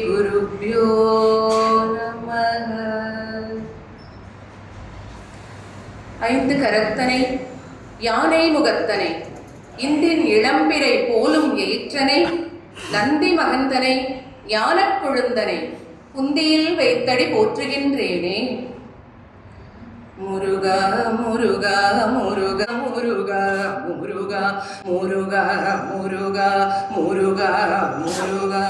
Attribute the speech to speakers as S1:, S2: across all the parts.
S1: குருப்யோ நமः. ஐந்து கரத்தனை யானை முகத்தனை இந்தின் இளம்பிறை போலும் ஏற்றனை நந்தி மகந்தனை ஞானக் கொழுந்தனை குந்தியில் வைத்தடி போற்றுகின்றேனே. முருகா முருகா முருகா முருகா முருகா முருகா முருகா முருகா முருகா.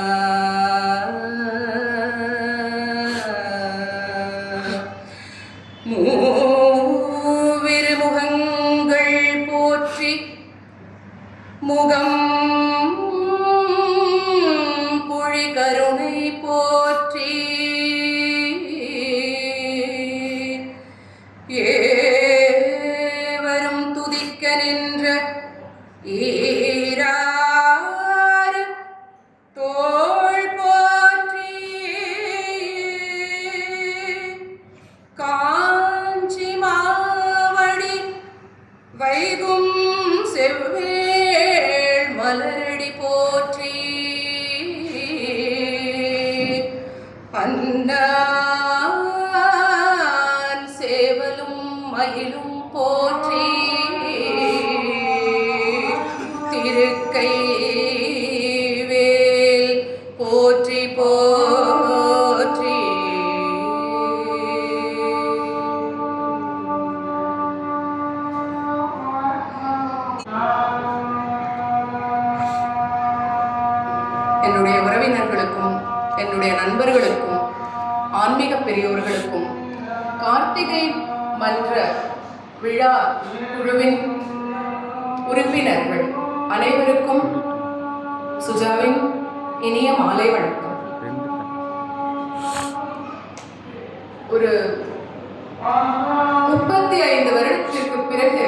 S1: மூவிருமுகங்கள் போற்றி முகம் பொழி கருணை போற்றி ஏவரும் துதிக்க நின்ற ஈராறு தோள் போற்றி காஞ்சி மாவடி வைகும் செவ்வேள் மலரடி போற்றி அன்னான் சேவலும் மயிலும் போற்றி திருக்கைவேல் போற்றி போற்றி. என்னுடைய உறவினர்களுக்கும் என்னுடைய நண்பர்களுக்கும் ஆன்மீக பெரியோர்களுக்கும் கார்த்திகை மன்ற விழா குழுவின் உறுப்பினர்கள் அனைவருக்கும் சுஜாவின் இனிய மாலை வணக்கம். ஒரு 35 வருடத்திற்கு பிறகு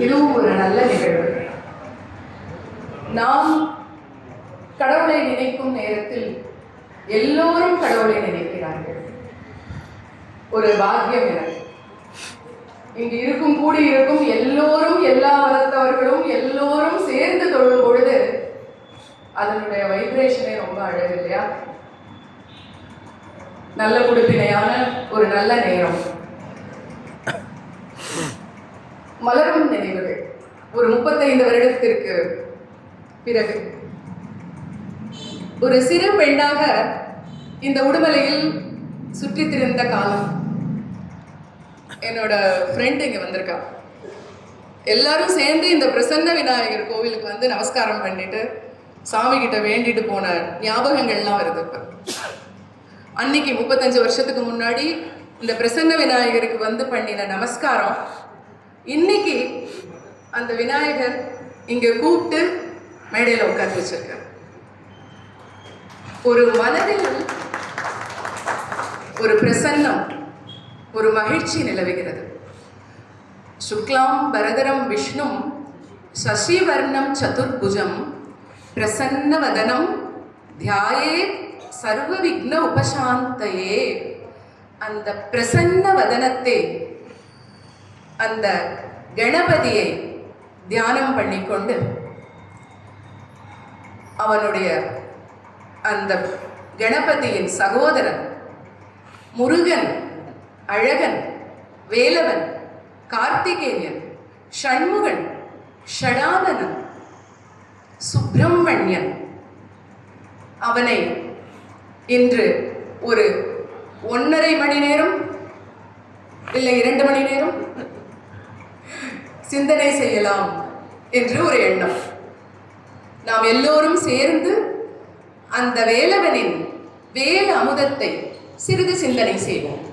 S1: இதுவும் ஒரு நல்ல நிகழ்வு. நாம் கடவுளை நினைக்கும் நேரத்தில் எல்லோரும் கடவுளை நினைக்கிறார்கள். ஒரு பாக்கியம் எனக்கு. இங்கு இருக்கும் கூடி இருக்கும் எல்லோரும் எல்லா மதத்தவர்களும் எல்லோரும் சேர்ந்து தொழும் பொழுது அதனுடைய வைப்ரேஷனே ரொம்ப அழகு இல்லையா? நல்ல குடுப்பினையான ஒரு நல்ல நேரம். மலரும் நினைவுகள். ஒரு 35 வருடத்திற்கு பிறகு ஒரு சிறு பெண்ணாக இந்த உடுமலையில் சுற்றி திரிந்த காலம். என்னோட ஃப்ரெண்ட் இங்கே வந்திருக்கா. எல்லாரும் சேர்ந்து இந்த பிரசன்ன விநாயகர் கோவிலுக்கு வந்து நமஸ்காரம் பண்ணிட்டு சாமி கிட்ட வேண்டிட்டு போன ஞாபகங்கள்லாம் வருது. இப்போ அன்னைக்கு 35 வருஷத்துக்கு முன்னாடி இந்த பிரசன்ன விநாயகருக்கு வந்து பண்ணின நமஸ்காரம் இன்னைக்கு அந்த விநாயகர் இங்கே கூப்பிட்டு மேடையில் உட்காந்து வச்சிருக்கார். ஒரு மனதில் ஒரு பிரசன்னம், ஒரு மகிழ்ச்சி நிலவுகிறது. சுக்லாம் பரதரம் விஷ்ணும் சசிவர்ணம் சதுர்புஜம் பிரசன்ன வதனம் தியாயே சர்வ விக்ன உபசாந்தையே. அந்த பிரசன்ன வதனத்தை, அந்த கணபதியை தியானம் பண்ணிக்கொண்டு அவனுடைய அந்த கணபதியின் சகோதரன் முருகன், அழகன், வேலவன், கார்த்திகேயன், ஷண்முகன், ஷடானனன், சுப்பிரமணியன், அவனை இன்று ஒரு 1.5 மணி நேரம் இல்லை 2 மணி நேரம் சிந்தனை செய்யலாம் என்று ஒரு எண்ணம். நாம் எல்லோரும் சேர்ந்து அந்த வேலவனின் வேல அமுதத்தை சிறிது சிந்தனை செய்வோம்.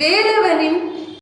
S1: வேலவனின்